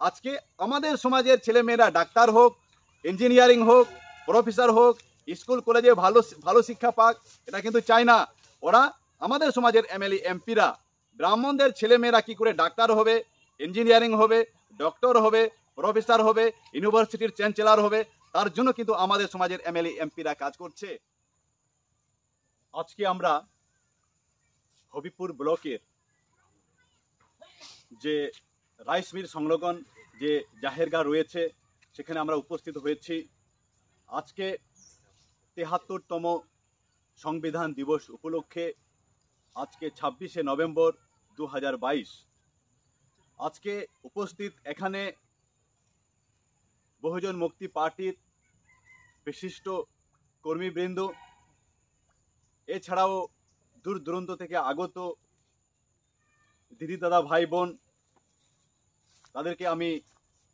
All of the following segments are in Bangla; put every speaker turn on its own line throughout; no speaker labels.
আজকে আমাদের সমাজের ছেলেমেয়েরা ডাক্তার হোক, ইঞ্জিনিয়ারিং হোক, প্রফেসর হোক, স্কুল কলেজে ভালো ভালো শিক্ষা পাক, এটা কিন্তু চায় না। ওরা আমাদের সমাজের এমএলএ এমপিরা ব্রাহ্মণদের ছেলেমেয়েরা কি করে ডাক্তার হবে, ইঞ্জিনিয়ারিং হবে, ডক্টর হবে, প্রফেসর হবে, ইউনিভার্সিটির চ্যান্সেলর হবে, তার জন্য কিন্তু আমাদের সমাজের এমএলএ এমপিরা কাজ করছে। আজকে আমরা হবিপুর ব্লকের যে রাইস মিল সংলগ্ন যে জাহেরগাঁ রয়েছে সেখানে আমরা উপস্থিত হয়েছি। আজকে ৭৩তম সংবিধান দিবস উপলক্ষে আজকে ২৬শে নভেম্বর ২০২২। আজকে উপস্থিত এখানে বহুজন মুক্তি পার্টির বিশিষ্ট কর্মীবৃন্দ, এছাড়াও দূর দূরান্ত থেকে আগত দিদি দাদা ভাই বোন, তাদেরকে আমি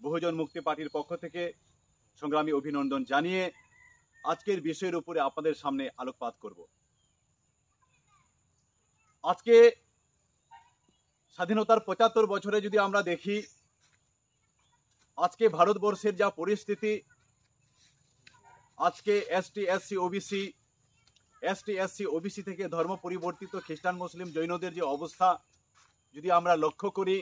বহুজন মুক্তি পার্টির পক্ষ থেকে সংগ্রামী অভিনন্দন জানিয়ে আজকের বিষয়ের উপরে আপনাদের সামনে আলোকপাত করব। আজকে স্বাধীনতার ৭৫ বছরে যদি আমরা দেখি, আজকে ভারতবর্ষের যা পরিস্থিতি, আজকে এসটি এসসি ওবিসি থেকে ধর্ম পরিবর্তিত খ্রিস্টান মুসলিম জৈনদের যে অবস্থা যদি আমরা লক্ষ্য করি,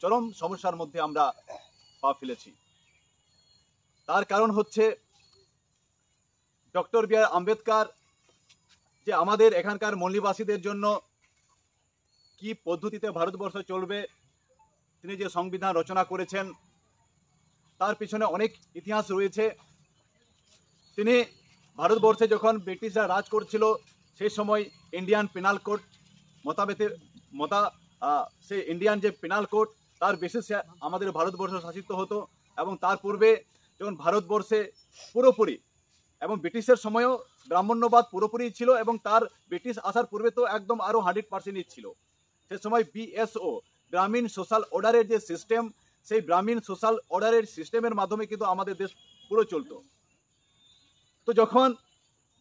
চরম সমস্যার মধ্যে আমরা পা ফেলেছি। তার কারণ হচ্ছে ডক্টর বি আর আম্বেদকর যে আমাদের এখানকার মল্লিবাসীদের জন্য কি পদ্ধতিতে ভারতবর্ষ চলবে তিনি যে সংবিধান রচনা করেছেন, তার পিছনে অনেক ইতিহাস রয়েছে। তিনি ভারতবর্ষে যখন ব্রিটিশরা রাজ করছিল সেই সময় ইন্ডিয়ান পেনাল কোড সেই ইন্ডিয়ান যে পেনাল কোড তার বেসিসে আমাদের ভারতবর্ষ শাসিত হতো। এবং তার পূর্বে যখন ভারতবর্ষে পুরোপুরি, এবং ব্রিটিশের সময়ও ব্রাহ্মণ্যবাদ পুরোপুরি ছিল, এবং তার ব্রিটিশ আসার পূর্বে তো একদম আরও 100% ছিল। সে সময় বিএসও গ্রামীণ সোশ্যাল অর্ডারের যে সিস্টেম, সেই গ্রামীণ সোশ্যাল অর্ডারের সিস্টেমের মাধ্যমে কিন্তু আমাদের দেশ পুরো চলতো। তো যখন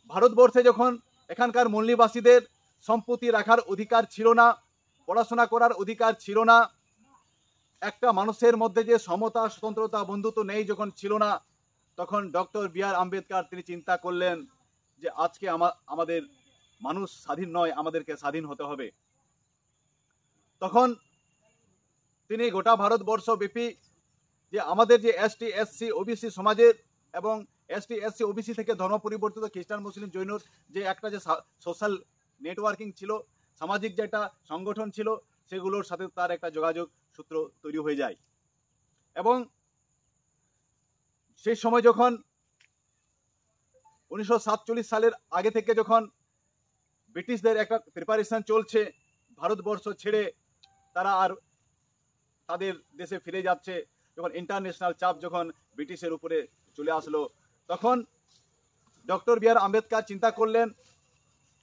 ভারতবর্ষে যখন এখানকার মল্লিবাসীদের সম্পত্তি রাখার অধিকার ছিল না, পড়াশোনা করার অধিকার ছিল না, একটা মানুষের মধ্যে যে সমতা, স্বতন্ত্রতা, বন্ধুত্ব নেই যখন ছিল না, তখন ডক্টর বি আর আম্বেদকর তিনি চিন্তা করলেন যে আজকে আমাদের মানুষ স্বাধীন নয়, আমাদেরকে স্বাধীন হতে হবে। তখন তিনি গোটা ভারতবর্ষ ব্যাপী যে আমাদের যে এসটি এসসি ওবিসি সমাজের এবং এসটি এসসি ওবিসি থেকে ধর্ম পরিবর্তিত খ্রিস্টান মুসলিম জৈনর যে একটা যে সোশ্যাল নেটওয়ার্কিং ছিল, সামাজিক যে একটা সংগঠন ছিল, সেগুলোর সাথে তার একটা যোগাযোগ সূত্র তৈরি হয়ে যায়। এবং সেই সময় যখন 1947 সালের আগে থেকে যখন ব্রিটিশদের একটা প্রিপারেশন চলছে, ভারতবর্ষ ছেড়ে তারা আর তাদের দেশে ফিরে যাচ্ছে, যখন ইন্টারন্যাশনাল চাপ যখন ব্রিটিশের উপরে চলে আসলো, তখন ডক্টর বি আর আম্বেদকর চিন্তা করলেন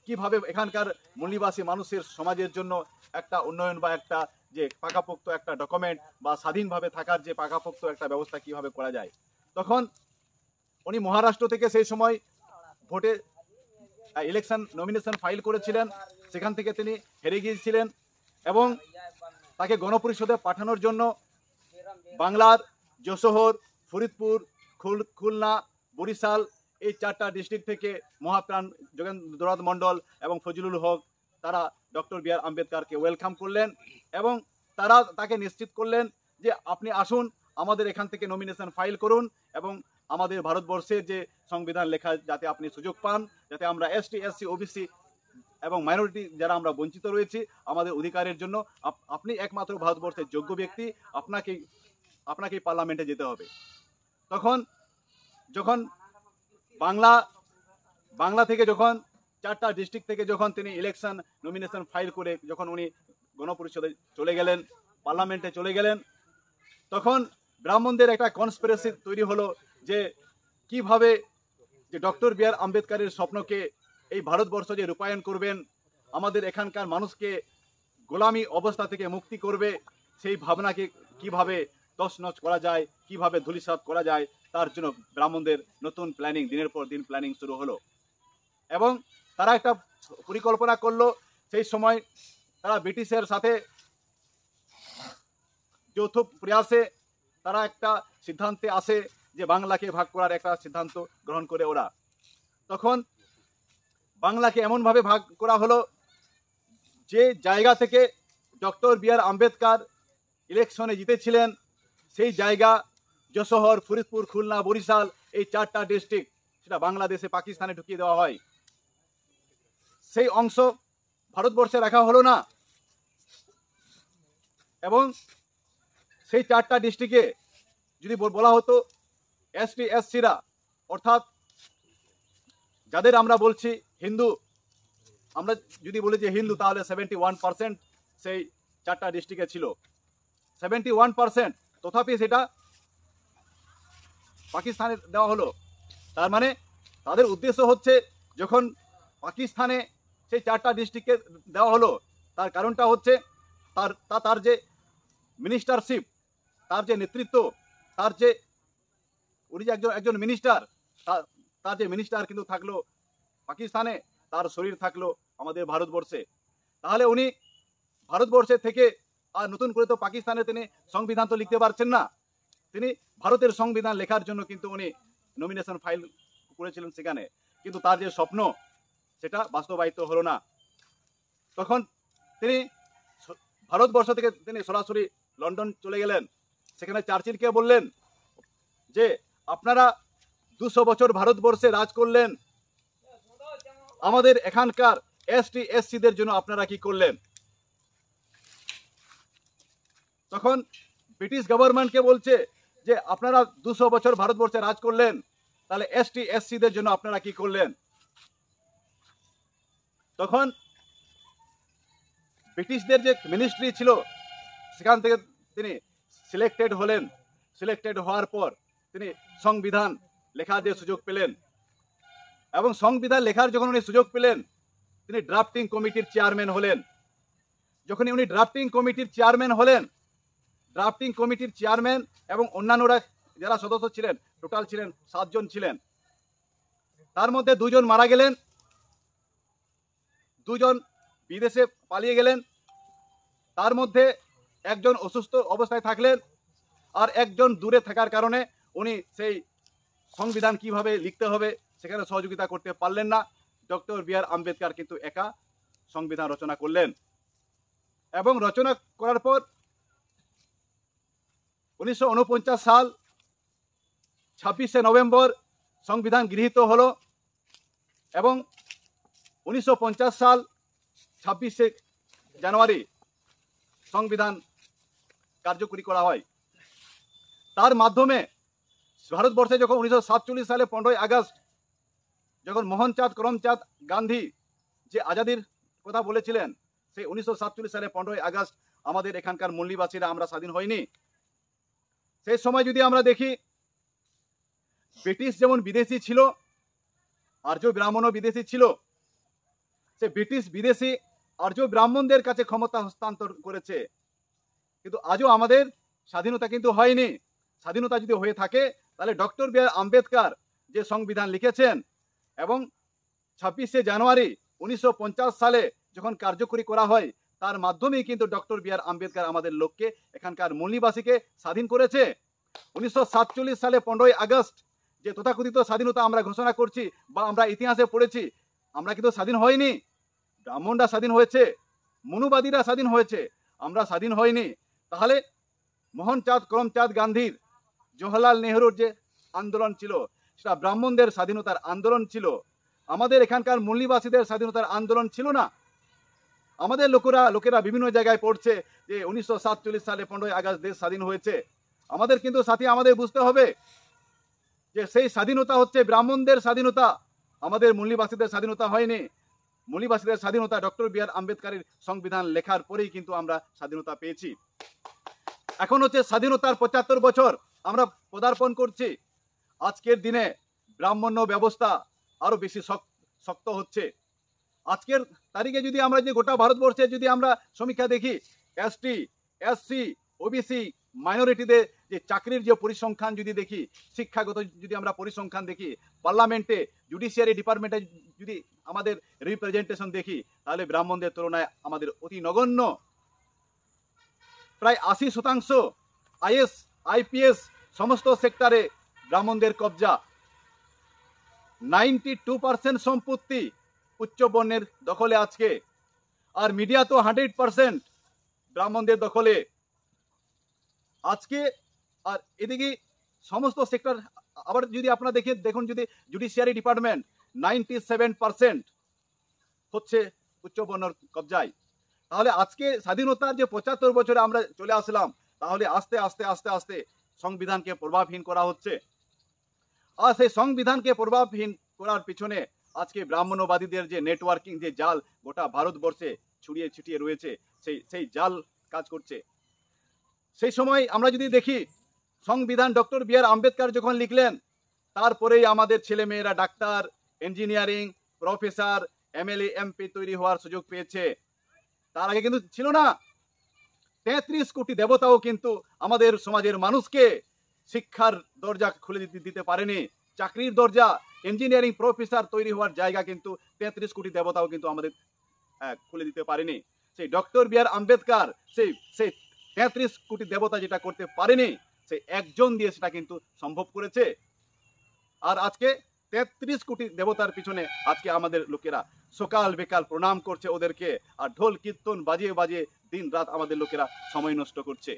কিভাবে এখানকার মূল্যবাসী মানুষের সমাজের জন্য একটা উন্নয়ন বা একটা যে পাকাপোক্ত একটা ডকুমেন্ট বা স্বাধীনভাবে থাকার যে পাকাপোক্ত একটা ব্যবস্থা কিভাবে করা যায়। তখন উনি মহারাষ্ট্র থেকে সেই সময় ভোটে ইলেকশন নমিনেশন ফাইল করেছিলেন, সেখান থেকে তিনি হেরে গিয়েছিলেন এবং তাকে গণপরিষদে পাঠানোর জন্য বাংলার যশোহর, ফরিদপুর, খুলনা, বরিশাল এই 4টা ডিস্ট্রিক্ট থেকে মহাপ্রাণ যোগেন্দ্রনাথ মণ্ডল এবং ফজলুল হক তারা ডক্টর বি আর আম্বেদকরকে ওয়েলকাম করলেন এবং তারা তাকে নিশ্চিত করলেন যে আপনি আসুন, আমাদের এখান থেকে নমিনেশন ফাইল করুন এবং আমাদের ভারতবর্ষের যে সংবিধান লেখা যাতে আপনি সুযোগ পান, যাতে আমরা এসটি এসসি ওবিসি এবং মাইনরিটি যারা আমরা বঞ্চিত রয়েছি আমাদের অধিকারের জন্য আপনি একমাত্র ভারতবর্ষের যোগ্য ব্যক্তি, আপনাকেই পার্লামেন্টে যেতে হবে। তখন যখন বাংলা থেকে যখন 4টা ডিস্ট্রিক্ট থেকে যখন তিনি ইলেকশন নমিনেশন ফাইল করে যখন উনি গণপরিষদে চলে গেলেন, পার্লামেন্টে চলে গেলেন, তখন ব্রাহ্মণদের একটা কনস্পিরেসি তৈরি হলো যে কিভাবে যে ডক্টর বি আর আম্বেদকরের স্বপ্নকে এই ভারতবর্ষ যে রূপায়ণ করবেন, আমাদের এখানকার মানুষকে গোলামি অবস্থা থেকে মুক্তি করবে, সেই ভাবনাকে কিভাবে তছনছ করা যায়, কিভাবে ধূলিসাৎ করা যায়, তার জন্য ব্রাহ্মণদের নতুন প্ল্যানিং, দিনের পর দিন প্ল্যানিং শুরু হলো। এবং তারা একটা পরিকল্পনা করলো। সেই সময় তারা ব্রিটিশের সাথে যৌথ প্রয়াসে তারা একটা সিদ্ধান্তে আসে যে বাংলাকে ভাগ করার একটা সিদ্ধান্ত গ্রহণ করে ওরা। তখন বাংলাকে এমনভাবে ভাগ করা হলো যে জায়গা থেকে ডক্টর বি আর আম্বেদকর ইলেকশনে জিতেছিলেন, সেই জায়গা যশোহর, ফরিদপুর, খুলনা, বরিশাল, এই 4টা ডিস্ট্রিক্ট সেটা বাংলাদেশে পাকিস্তানে ঢুকিয়ে দেওয়া হয়। সেই অংশ ভারতবর্ষে রাখা হলো না এবং সেই 4টা ডিস্ট্রিক্টে যদি বলা হতো এসটি এসসিরা, অর্থাৎ যাদের আমরা বলছি হিন্দু, আমরা যদি বলি যে হিন্দু, তাহলে 71% সেই 4টা ডিস্ট্রিক্টে ছিল, 71%। তথাপি সেটা পাকিস্তানে দেওয়া হলো। তার মানে তাদের উদ্দেশ্য হচ্ছে যখন পাকিস্তানে সেই 4টা ডিস্ট্রিক্টকে দেওয়া হলো, তার কারণটা হচ্ছে তার যে মিনিস্টারশিপ, তার যে নেতৃত্ব, তার যে উনি যে একজন মিনিস্টার, তার যে মিনিস্টার কিন্তু থাকলো পাকিস্তানে, তার শরীর থাকলো আমাদের ভারতবর্ষে। তাহলে উনি ভারতবর্ষে থেকে আর নতুন করে তো পাকিস্তানে তিনি সংবিধান তো লিখতে পারছেন না, তিনি ভারতের সংবিধান লেখার জন্য কিন্তু উনি নমিনেশন ফাইল করেছিলেন সেখানে, কিন্তু তার যে স্বপ্ন সেটা বাস্তবায়িত হলো না। তখন তিনি ভারতবর্ষ থেকে তিনি সরাসরি লন্ডন চলে গেলেন। সেখানে চার্চিলকে বললেন যে আপনারা 200 বছর ভারতবর্ষে রাজ করলেন, আমাদের এখানকার এসটি এসসিদের জন্য আপনারা কি করলেন? তখন ব্রিটিশ গভর্নমেন্টকে বলছে যে আপনারা 200 বছর ভারতবর্ষে রাজ করলেন, তাহলে এসটি এসসিদের জন্য আপনারা কি করলেন? তখন ব্রিটিশদের যে মিনিস্ট্রি ছিল সেখান থেকে তিনি সিলেক্টেড হলেন। সিলেক্টেড হওয়ার পর তিনি সংবিধান লেখার যে সুযোগ পেলেন, এবং সংবিধান লেখার যখন উনি সুযোগ পেলেন, তিনি ড্রাফটিং কমিটির চেয়ারম্যান হলেন। যখন উনি ড্রাফটিং কমিটির চেয়ারম্যান হলেন, ড্রাফটিং কমিটির চেয়ারম্যান এবং অন্যান্যরা যারা সদস্য ছিলেন, টোটাল ছিলেন 7 জন ছিলেন। তার মধ্যে 2 জন মারা গেলেন, 2 জন বিদেশে পালিয়ে গেলেন, তার মধ্যে একজন অসুস্থ অবস্থায় থাকলেন, আর একজন দূরে থাকার কারণে উনি সেই সংবিধান কিভাবে লিখতে হবে সেখানে সহযোগিতা করতে পারলেন না। ডক্টর বি আর আম্বেদকর কিন্তু একা সংবিধান রচনা করলেন, এবং রচনা করার পর 1949 সাল 26শে নভেম্বর সংবিধান গৃহীত হলো, এবং 1950 সাল 26শে জানুয়ারি সংবিধান কার্যকরী করা হয়। তার মাধ্যমে ভারতবর্ষে যখন 1947 সালে 15ই আগস্ট যখন মোহনচাঁদ করমচাঁদ গান্ধী যে আজাদির কথা বলেছিলেন, সেই 1947 সালে 15ই আগস্ট আমাদের এখানকার মূল্যবাসীরা আমরা স্বাধীন হয়নি। সেই সময় যদি আমরা দেখি, ব্রিটিশ যেমন বিদেশি ছিল, আর্য ব্রাহ্মণও বিদেশি ছিল, সে ব্রিটিশ বিদেশি আর্য ব্রাহ্মণদের কাছে ক্ষমতা হস্তান্তর করেছে, কিন্তু আজও আমাদের স্বাধীনতা কিন্তু হয়নি। স্বাধীনতা যদি হয়ে থাকে তাহলে ডক্টর বি আর আম্বেদকর যে সংবিধান লিখেছেন, এবং 26শে জানুয়ারি 1950 সালে যখন কার্যকরী করা হয়, তার মাধ্যমেই কিন্তু ডক্টর বি আর আম্বেদকর আমাদের লোককে, এখানকার মূলনিবাসীকে স্বাধীন করেছে। 1947 সালে 15ই আগস্ট যে তথাকথিত স্বাধীনতা আমরা ঘোষণা করছি বা আমরা ইতিহাসে পড়েছি, আমরা কিন্তু স্বাধীন হয়নি। ব্রাহ্মণরা স্বাধীন হয়েছে, মনুবাদীরা স্বাধীন হয়েছে, আমরা স্বাধীন হয়নি। তাহলে মোহনচাঁদ করমচাঁদ গান্ধীর, জওহরলাল নেহরুর যে আন্দোলন ছিল, সেটা ব্রাহ্মণদের স্বাধীনতার আন্দোলন ছিল। আমাদের এখানকার মূল্যবাসীদের স্বাধীনতার আন্দোলন ছিল না। আমাদের লোকেরা বিভিন্ন জায়গায় পড়ছে যে 1947 সালে 15ই আগস্ট দেশ স্বাধীন হয়েছে। আমাদের কিন্তু সাথী আমাদের বুঝতে হবে যে সেই স্বাধীনতা হচ্ছে ব্রাহ্মণদের স্বাধীনতা, আমাদের মূল্যবাসীদের স্বাধীনতা হয়নি। মূল্যবাসীদের স্বাধীনতা ডক্টর বি আর আম্বেদকরের সংবিধান লেখার পরেই কিন্তু আমরা স্বাধীনতা পেয়েছি। এখন হচ্ছে স্বাধীনতার 75 বছর আমরা পদার্পণ করছি। আজকের দিনে ব্রাহ্মণ্য ব্যবস্থা আরো বেশি শক্ত হচ্ছে। আজকের তারিখে যদি আমরা যে গোটা ভারতবর্ষে যদি আমরা সমীক্ষা দেখি, এসটি, এসসি, ওবিসি, মাইনরিটিদের যে চাকরির যে পরিসংখ্যান যদি দেখি, শিক্ষাগত যদি আমরা পরিসংখ্যান দেখি, পার্লামেন্টে জুডিশিয়ারি ডিপার্টমেন্টে যদি আমাদের রিপ্রেজেন্টেশন দেখি, তাহলে ব্রাহ্মণদের তুলনায় আমাদের অতি নগণ্য। প্রায় 80% আইএস, আইপিএস সমস্ত সেক্টরে ব্রাহ্মণদের কবজা। 92% সম্পত্তি উচ্চ বর্ণের দখলে আজকে। আর মিডিয়া তো 100% ব্রাহ্মণদের দখলে আজকে। আর এদিকে সমস্ত সেক্টর, আবার যদি আপনারা দেখুন যদি জুডিশিয়ারি ডিপার্টমেন্ট 97% হচ্ছে উচ্চ বর্ণের কবজায়। তাহলে আজকে স্বাধীনতার যে 75 বছরে আমরা চলে আসলাম, তাহলে আস্তে আস্তে আস্তে আস্তে সংবিধানকে প্রভাবহীন করা হচ্ছে। আর সেই সংবিধানকে প্রভাবহীন করার পিছনে আজকে ব্রাহ্মণ্যবাদীদের যে নেটওয়ার্কিং, যে জাল গোটা ভারতবর্ষে ছড়িয়ে ছিটিয়ে রয়েছে, সেই জাল কাজ করছে। সেই সময় আমরা যদি দেখি, সংবিধান ডক্টর বি আর আম্বেদকর যখন লিখলেন, তারপরেই আমাদের ছেলে মেয়েরা doctor, engineering, professor, MLA, MP তৈরি হওয়ার সুযোগ পেয়েছে। তার আগে কিন্তু ছিল না। 33 কোটি দেবতাও কিন্তু আমাদের সমাজের মানুষকে শিক্ষার দরজা খুলে দিতে পারেনি। চাকরির দরজা, ইঞ্জিনিয়ারিং, প্রফেসর তৈরি হওয়ার জায়গা কিন্তু 33 কোটি দেবতাও কিন্তু আমাদের খুলে দিতে পারেনি। সেই ডক্টর বি আর আম্বেদকর সেই 33 কোটি দেবতা যেটা করতে পারেনি, সেই একজন দিয়ে সেটা কিন্তু সম্ভব করেছে। আর আজকে 33 কোটি দেবতার পিছনে আজকে আমাদের লোকেরা সকাল বেকাল প্রণাম করছে ওদেরকে, আর ঢোল কীর্তন বাজিয়ে বাজিয়ে দিন রাত আমাদের লোকেরা সময় নষ্ট করছে।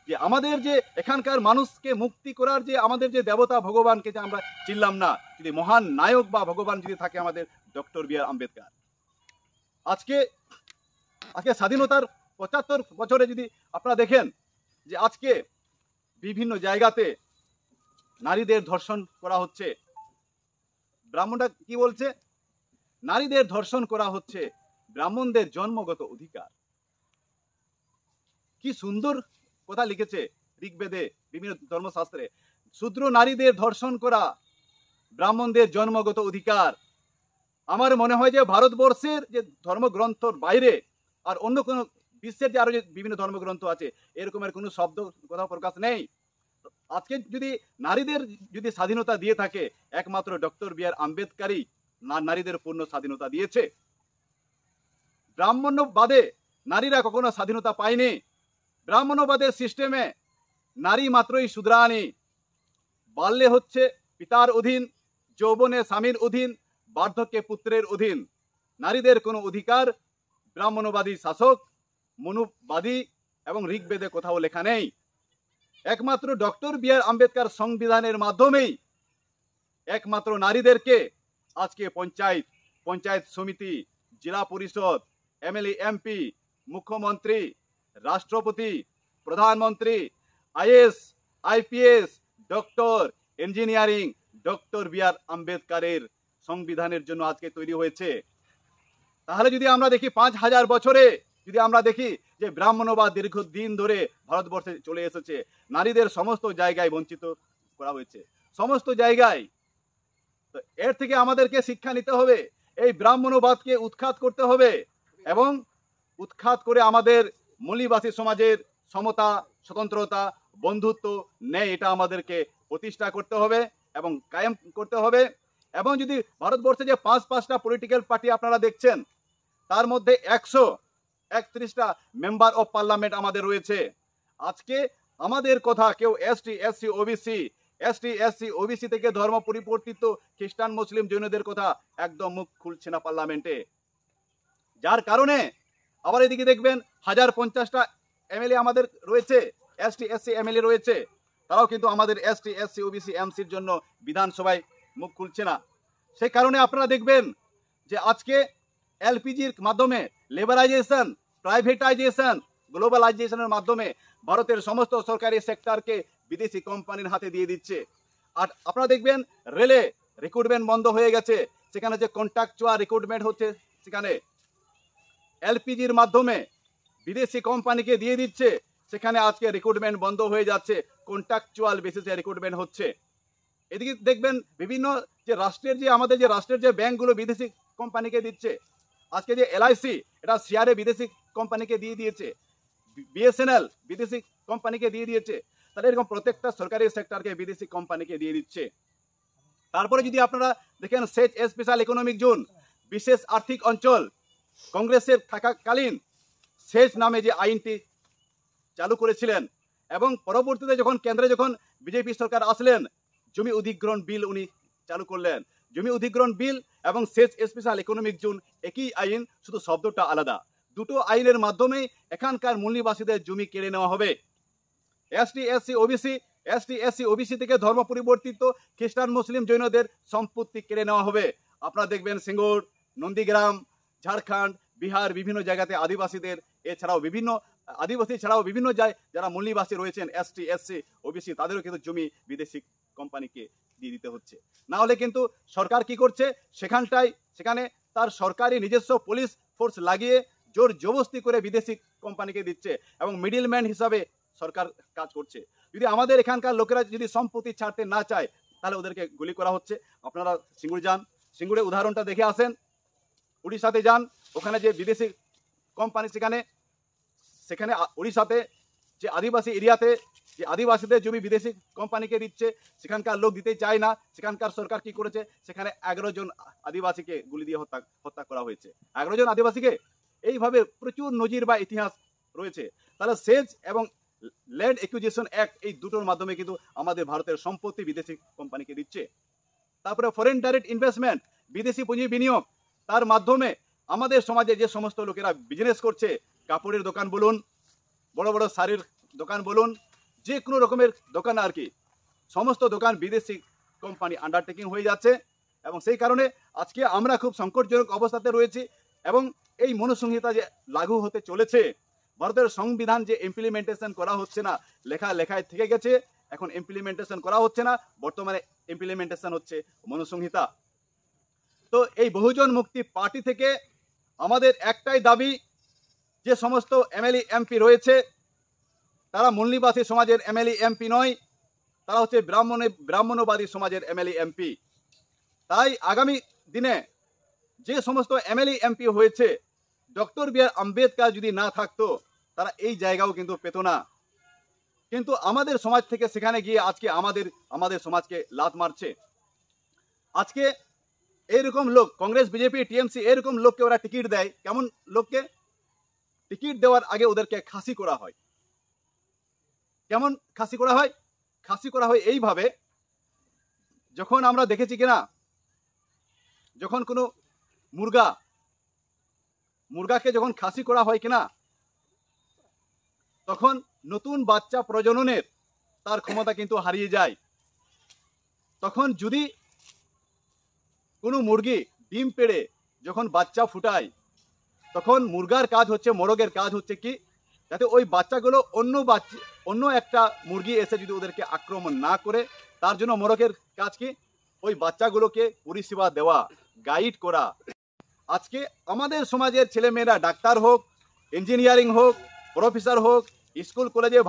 যে আমাদের যে এখানকার মানুষকে মুক্তি করার যে আমাদের যে দেবতা ভগবানকে যে আমরা চিনলাম না, যদি মহান নায়ক বা ভগবান যদি থাকে আমাদের ডক্টর বি আর আম্বেদকর। আজকে স্বাধীনতার 75 বছরে যদি আপনারা দেখেন যে আজকে বিভিন্ন জায়গাতে নারীদের ধর্ষণ করা হচ্ছে। ব্রাহ্মণরা কি বলছে? নারীদের ধর্ষণ করা হচ্ছে ব্রাহ্মণদের জন্মগত অধিকার। কি সুন্দর কথা লিখেছে ঋগ্বেদে, বিভিন্ন ধর্মশাস্ত্রে। শূদ্র নারীদের ধর্ষণ করা ব্রাহ্মণদের জন্মগত অধিকার। আমার মনে হয় যে ভারতবর্ষের যে ধর্মগ্রন্থর বাইরে আর অন্য কোনো বিশ্বের যে আরো যে বিভিন্ন ধর্মগ্রন্থ আছে, এরকমের কোনো শব্দ কথা প্রকাশ নেই। আজকে যদি নারীদের যদি স্বাধীনতা দিয়ে থাকে, একমাত্র ডক্টর বি আর আম্বেদকরই নারীদের পূর্ণ স্বাধীনতা দিয়েছে। ব্রাহ্মণ্যবাদে নারীরা কখনো স্বাধীনতা পায়নি। ব্রাহ্মণ্যবাদের সিস্টেমে নারী মাত্রই শূদ্রাণী। বাল্যে হচ্ছে পিতার অধীন, যৌবনে স্বামীর অধীন, বার্ধক্যে পুত্রের অধীন। নারীদের কোনো অধিকার ব্রাহ্মণ্যবাদী শাসক, মনুবাদী এবং ঋগ্বেদে কোথাও লেখা নেই। একমাত্র ডক্টর বি আর আম্বেদকর সংবিধানের মাধ্যমেই একমাত্র নারীদেরকে আজকে পঞ্চায়েত সমিতি, জেলা পরিষদ, এমএলএ, এমপি, মুখ্যমন্ত্রী, রাষ্ট্রপতি, প্রধানমন্ত্রী, IAS, IPS, doctor, engineering doctor B R আম্বেদকরের সংবিধানের জন্য আজকে তৈরি হয়েছে। তাহলে যদি আমরা দেখি 5000 বছরে যদি আমরা দেখি যে ব্রাহ্মণ্যবাদ দীর্ঘদিন ধরে ভারতবর্ষে চলে এসেছে, নারীদের সমস্ত জায়গায় বঞ্চিত করা হয়েছে, সমস্ত জায়গায়। তো এর থেকে আমাদেরকে শিক্ষা নিতে হবে, এই ব্রাহ্মণ্যবাদকে উৎখাত করতে হবে এবং উৎখাত করে আমাদের মূল্যবাসী সমাজের সমতা, স্বতন্ত্রতা, বন্ধুত্ব, ন্যায় এটা আমাদেরকে প্রতিষ্ঠা করতে হবে এবং কায়েম করতে হবে। এবং যদি ভারতবর্ষে যে 5টা পলিটিক্যাল পার্টি আপনারা দেখছেন, তার মধ্যে 131টা মেম্বার অফ পার্লামেন্ট আমাদের রয়েছে। আজকে আমাদের কথা কেউ এসটি, এসসি, ওবিসি থেকে ধর্ম পরিবর্তিত খ্রিস্টান, মুসলিম, জৈনদের কথা একদম মুখ খুলছে না পার্লামেন্টে। যার কারণে আবার এদিকে দেখবেন 1050টা এমএলএ আমাদের রয়েছে, এসটি, এসসি এমএলএ রয়েছে, তারাও কিন্তু আমাদের এসটি, এসসি, ওবিসি, এমসির জন্য বিধানসভায় মুখ খুলছে না। সেই কারণে আপনারা দেখবেন যে আজকে এলপিজির মাধ্যমে লেবারাইজেশন, প্রাইভেটাইজেশন, গ্লোবালাইজেশনের মাধ্যমে ভারতের সমস্ত সরকারি সেক্টরকে বিদেশি কোম্পানির হাতে দিয়ে দিচ্ছে। আর আপনারা দেখবেন রেলে রিক্রুটমেন্ট বন্ধ হয়ে গেছে, সেখানে যে কন্ট্রাকচুয়াল রিক্রুটমেন্ট হচ্ছে, সেখানে এলপিজির মাধ্যমে বিদেশি কোম্পানিকে দিয়ে দিচ্ছে, সেখানে আজকে রিক্রুটমেন্ট বন্ধ হয়ে যাচ্ছে, কন্ট্রাকচুয়াল বেসিসে রিক্রুটমেন্ট হচ্ছে। এদিকে দেখবেন বিভিন্ন যে রাষ্ট্রের যে আমাদের যে রাষ্ট্রের যে ব্যাংকগুলো বিদেশি কোম্পানিকে দিচ্ছে, আজকে যে এলআইসি এটা শেয়ারে বিদেশি কোম্পানিকে দিয়ে দিয়েছে, বিএসএনএল বিদেশি কোম্পানিকে দিয়ে দিয়েছে, তাহলে এরকম প্রত্যেকটা সরকারি সেক্টরকে বিদেশি কোম্পানিকে দিয়ে দিচ্ছে। তারপরে যদি আপনারা দেখেন সেচ স্পেশাল ইকোনমিক জোন, বিশেষ আর্থিক অঞ্চল, কংগ্রেসের থাকাকালীন সেচ নামে যে আইনটি চালু করেছিলেন এবং পরবর্তীতে যখন কেন্দ্রে যখন বিজেপি সরকার আসলেন, জমি অধিগ্রহণ বিল উনি চালু করলেন। জমি অধিগ্রহণ বিল এবং সেচ স্পেশাল ইকোনমিক জোন একই আইন, শুধু শব্দটা আলাদা। দুটো আইনের মাধ্যমে এখানকার মূলনিবাসীদের জমি কেড়ে নেওয়া হবে। এসটি এসসি ওবিসি থেকে ধর্ম পরিবর্তিত খ্রিস্টান মুসলিম জৈনদের সম্পত্তি কেড়ে নেওয়া হবে। আপনারা দেখবেন সিঙ্গুর, নন্দীগ্রাম, ঝাড়খণ্ড, বিহার বিভিন্ন জায়গাতে আদিবাসীদের এছাড়াও বিভিন্ন আদিবাসী ছাড়াও বিভিন্ন যারা মূলনিবাসী রয়েছেন এসটি এসসি ওবিসি তাদেরও কিন্তু জমি বিদেশি কোম্পানিকে দিয়ে দিতে হচ্ছে। না হলে কিন্তু সরকার কি করছে, সেখানে তার সরকারি নিজস্ব পুলিশ ফোর্স লাগিয়ে জোর জবরদস্তি করে বিদেশি কোম্পানিকে দিচ্ছে এবং মিডলম্যান হিসাবে সরকার কাজ করছে। যদি আমাদের এখানকার লোকেরা যদি সম্পত্তি ছাড়তে না চায় তাহলে ওদেরকে গুলি করা হচ্ছে। আপনারা সিঙ্গুর যান, সিঙ্গুরের উদাহরণটা দেখে আসেন, উড়িষ্যাতে যান, ওখানে যে বিদেশি কোম্পানি সেখানে উড়িষ্যাতে যে আদিবাসী এরিয়াতে যে আদিবাসীদের জমি বিদেশি কোম্পানিকে দিচ্ছে, সেখানকার লোক দিতে চায় না। সেখানকার সরকার কি করেছে, সেখানে 11 জন আদিবাসীকে গুলি দিয়ে হত্যা করা হয়েছে। 11 জন আদিবাসীকে। এইভাবে প্রচুর নজির বা ইতিহাস রয়েছে। তাহলে সেচ এবং ল্যান্ড একুইজিশন অ্যাক্ট এই দুটোর মাধ্যমে কিন্তু আমাদের ভারতের সম্পত্তি বিদেশি কোম্পানিকে দিচ্ছে। তারপরে ফরেন ডাইরেক্ট ইনভেস্টমেন্ট, বিদেশি পুঁজি বিনিয়োগ, তার মাধ্যমে আমাদের সমাজে যে সমস্ত লোকেরা বিজনেস করছে, কাপড়ের দোকান বলুন, বড় বড় শাড়ির দোকান বলুন, যে কোনো রকমের দোকান আর কি, সমস্ত দোকান বিদেশি কোম্পানি আন্ডারটেকিং হয়ে যাচ্ছে। এবং সেই কারণে আজকে আমরা খুব সংকটজনক অবস্থাতে রয়েছি। এবং এই মনুসংহিতা যে লাগু হতে চলেছে, ভারতের সংবিধান যে ইমপ্লিমেন্টেশন করা হচ্ছে না, লেখায় থেকে গেছে, এখন ইমপ্লিমেন্টেশন করা হচ্ছে না, বর্তমানে ইমপ্লিমেন্টেশন হচ্ছে মনুসংহিতা। তো এই বহুজন মুক্তি পার্টি থেকে আমাদের একটাই দাবি, যে সমস্ত এমএলএ এমপি রয়েছে তারা মূলনিবাসী সমাজের এমএলএ এমপি নয়, তারা হচ্ছে ব্রাহ্মণবাদী সমাজের এমএলএ এমপি। তাই আগামী দিনে যে সমস্ত এমএলএ এমপি হয়েছে, ডক্টর বি আর আম্বেদকর যদি না থাকতো তারা এই জায়গাও কিন্তু পেত না। কিন্তু আমাদের সমাজ থেকে সেখানে গিয়ে আজকে আমাদের সমাজকে লাত মারছে। আজকে এইরকম লোক, কংগ্রেস বিজেপি টিএমসি এরকম লোককে ওরা টিকিট দেয়। কেমন লোককে? টিকিট দেওয়ার আগে ওদেরকে খাসি করা হয়। কেমন খাসি করা হয়? খাসি করা হয় এইভাবে, যখন আমরা দেখেছি কিনা, যখন কোনো মুরগাকে যখন খাসি করা হয় কিনা, তখন নতুন বাচ্চা প্রজননের তার ক্ষমতা কিন্তু হারিয়ে যায়। তখন যদি কোনো মুরগি ডিম পেড়ে যখন বাচ্চা ফুটায়, তখন মুরগার কাজ হচ্ছে, মোরগের কাজ হচ্ছে কি, যাতে ওই বাচ্চাগুলো অন্য একটা মুরগি এসে যদি ওদেরকে আক্রমণ না করে, তার জন্য মোরগের কাজ কি, ওই বাচ্চাগুলোকে পরিষেবা দেওয়া, গাইড করা। আজকে আমাদের সমাজের ছেলেমেয়েরা ডাক্তার হোক, ইঞ্জিনিয়ারিং হোক, প্রফেসর হোক, স্কুল কলেজে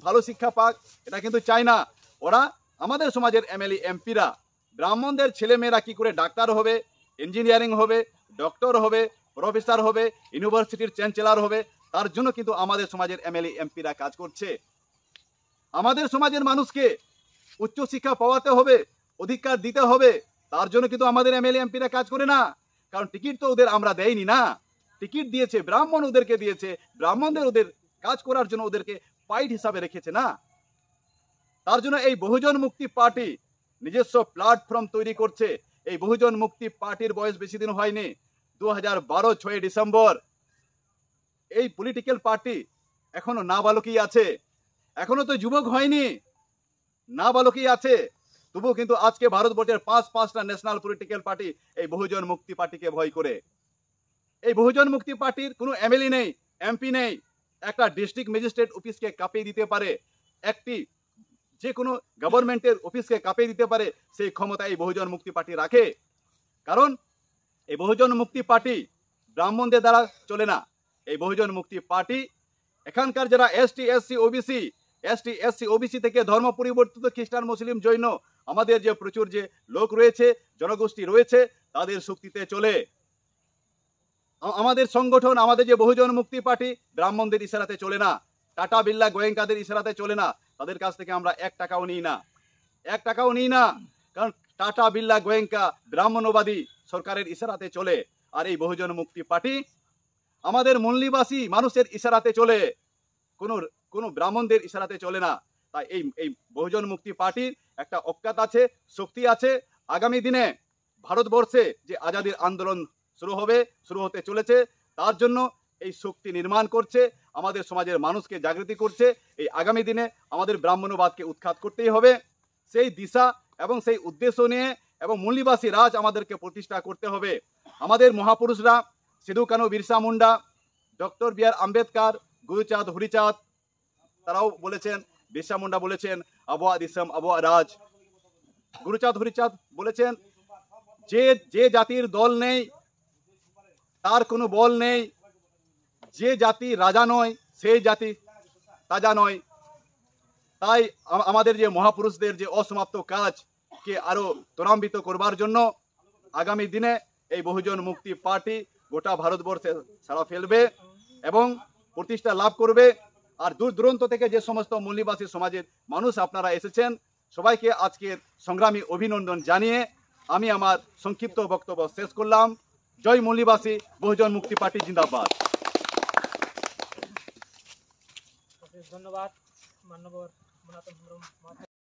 ভালো শিক্ষা পাক, এটা কিন্তু চায় না। ওরা আমাদের সমাজের এমএলএ এমপিরা ব্রাহ্মণদের ছেলেমেয়েরা কি করে ডাক্তার হবে, ইঞ্জিনিয়ারিং হবে, ডক্টর হবে, প্রফেসর হবে, ইউনিভার্সিটির চ্যান্সেলর হবে, তার জন্য কিন্তু আমাদের সমাজের এমএলএ এমপিরা কাজ করছে। আমাদের সমাজের মানুষকে উচ্চশিক্ষা পাওয়াতে হবে, অধিকার দিতে হবে, তার জন্য কিন্তু আমাদের এমএলএ এমপিরা কাজ করে না। কারণ টিকিট তো ওদের আমরা দেইনি না, টিকিট দিয়েছে ব্রাহ্মণ, ওদেরকে দিয়েছে, ব্রাহ্মণদের ওদের কাজ করার জন্য ওদেরকে পাইড হিসাবে রেখেছে না। তার জন্য এই বহুজন মুক্তি পার্টি নিজস্ব প্ল্যাটফর্ম তৈরি করছে। এই বহুজন মুক্তি পার্টির বয়স বেশি দিন হয়নি, 2012 6 ডিসেম্বর। এই পলিটিক্যাল পার্টি এখনো নাবালকই আছে, এখনো তো যুবক হয়নি, নাবালকই আছে। তবুও কিন্তু আজকে ভারতবর্ষের পাঁচটা ন্যাশনাল পলিটিক্যাল পার্টি এই বহুজন মুক্তি পার্টিকে ভয় করে। এই বহুজন মুক্তি পার্টির কোনো এমএলএ নেই, এমপি নেই, একটা ডিস্ট্রিক্ট ম্যাজিস্ট্রেট অফিসকে কাঁপিয়ে দিতে পারে, একটি যে কোনো গভর্নমেন্টের অফিসকে কাঁপিয়ে দিতে পারে, সেই ক্ষমতা এই বহুজন মুক্তি পার্টি রাখে। কারণ এই বহুজন মুক্তি পার্টি ব্রাহ্মণদের দ্বারা চলে না। এই বহুজন মুক্তি পার্টি এখানকার যারা এসটি এসসি ওবিসি থেকে ধর্ম পরিবর্তিত খ্রিস্টান মুসলিম জৈন আমাদের যে প্রচুর যে লোক রয়েছে, জনগোষ্ঠী রয়েছে, তাদের শক্তিতে চলে। আমাদের সংগঠন, আমাদের যে বহুজন মুক্তি পার্টি ব্রাহ্মণদের ইশারাতে চলে না, টাটা বিড়লা গোয়েঙ্কাদের ইশারাতে চলে না। তাদের কাছ থেকে আমরা 1 টাকাও নিই না, 1 টাকাও নিই না। কারণ টাটা বিড়লা গোয়েঙ্কা ব্রাহ্মণবাদী সরকারের ইশারাতে চলে। আর এই বহুজন মুক্তি পার্টি আমাদের মূলনিবাসী মানুষের ইশারাতে চলে, কোনো ব্রাহ্মণদের ইশারাতে চলে না। তাই এই বহুজন মুক্তি পার্টির একটা অজ্ঞাত আছে, শক্তি আছে। আগামী দিনে ভারতবর্ষে যে আজাদির আন্দোলন শুরু হতে চলেছে, তার জন্য এই শক্তি নির্মাণ করছে, আমাদের সমাজের মানুষকে জাগৃতি করছে। এই আগামী দিনে আমাদের ব্রাহ্মণ্যবাদকে উৎখাত করতেই হবে। সেই দিশা এবং সেই উদ্দেশ্য নিয়ে এবং মূলনিবাসী রাজ আমাদেরকে প্রতিষ্ঠা করতে হবে। আমাদের মহাপুরুষরা সিধু কানু বিরসা মুন্ডা, ডক্টর বি আর আম্বেদকর, গুরুচাঁদ হরিচাঁদ, তারাও বলেছেন, বিরসা মুন্ডা বলেছেন আবওয়া দিসম আবওয়া রাজ। গুরুচাঁদ হরিচাঁদ বলেছেন যে জাতির দল নেই তার কোনো বল নেই, যে জাতি রাজা নয় সেই জাতি তাজা নয়। তাই আমাদের যে মহাপুরুষদের যে অসমাপ্ত কাজকে আরো ত্বরান্বিত করবার জন্য আগামী দিনে এই বহুজন মুক্তি পার্টি গোটা ভারতবর্ষে সাড়া ফেলবে এবং প্রতিষ্ঠা লাভ করবে। আর দূর দূরান্ত থেকে যে সমস্ত মূলনিবাসী সমাজের মানুষ আপনারা এসেছেন, সবাইকে আজকের সংগ্রামী অভিনন্দন জানিয়ে আমি আমার সংক্ষিপ্ত বক্তব্য শেষ করলাম। জয় মূলনিবাসী, বহুজন মুক্তি পার্টি জিন্দাবাদ।
ধন্যবাদ মাননীয়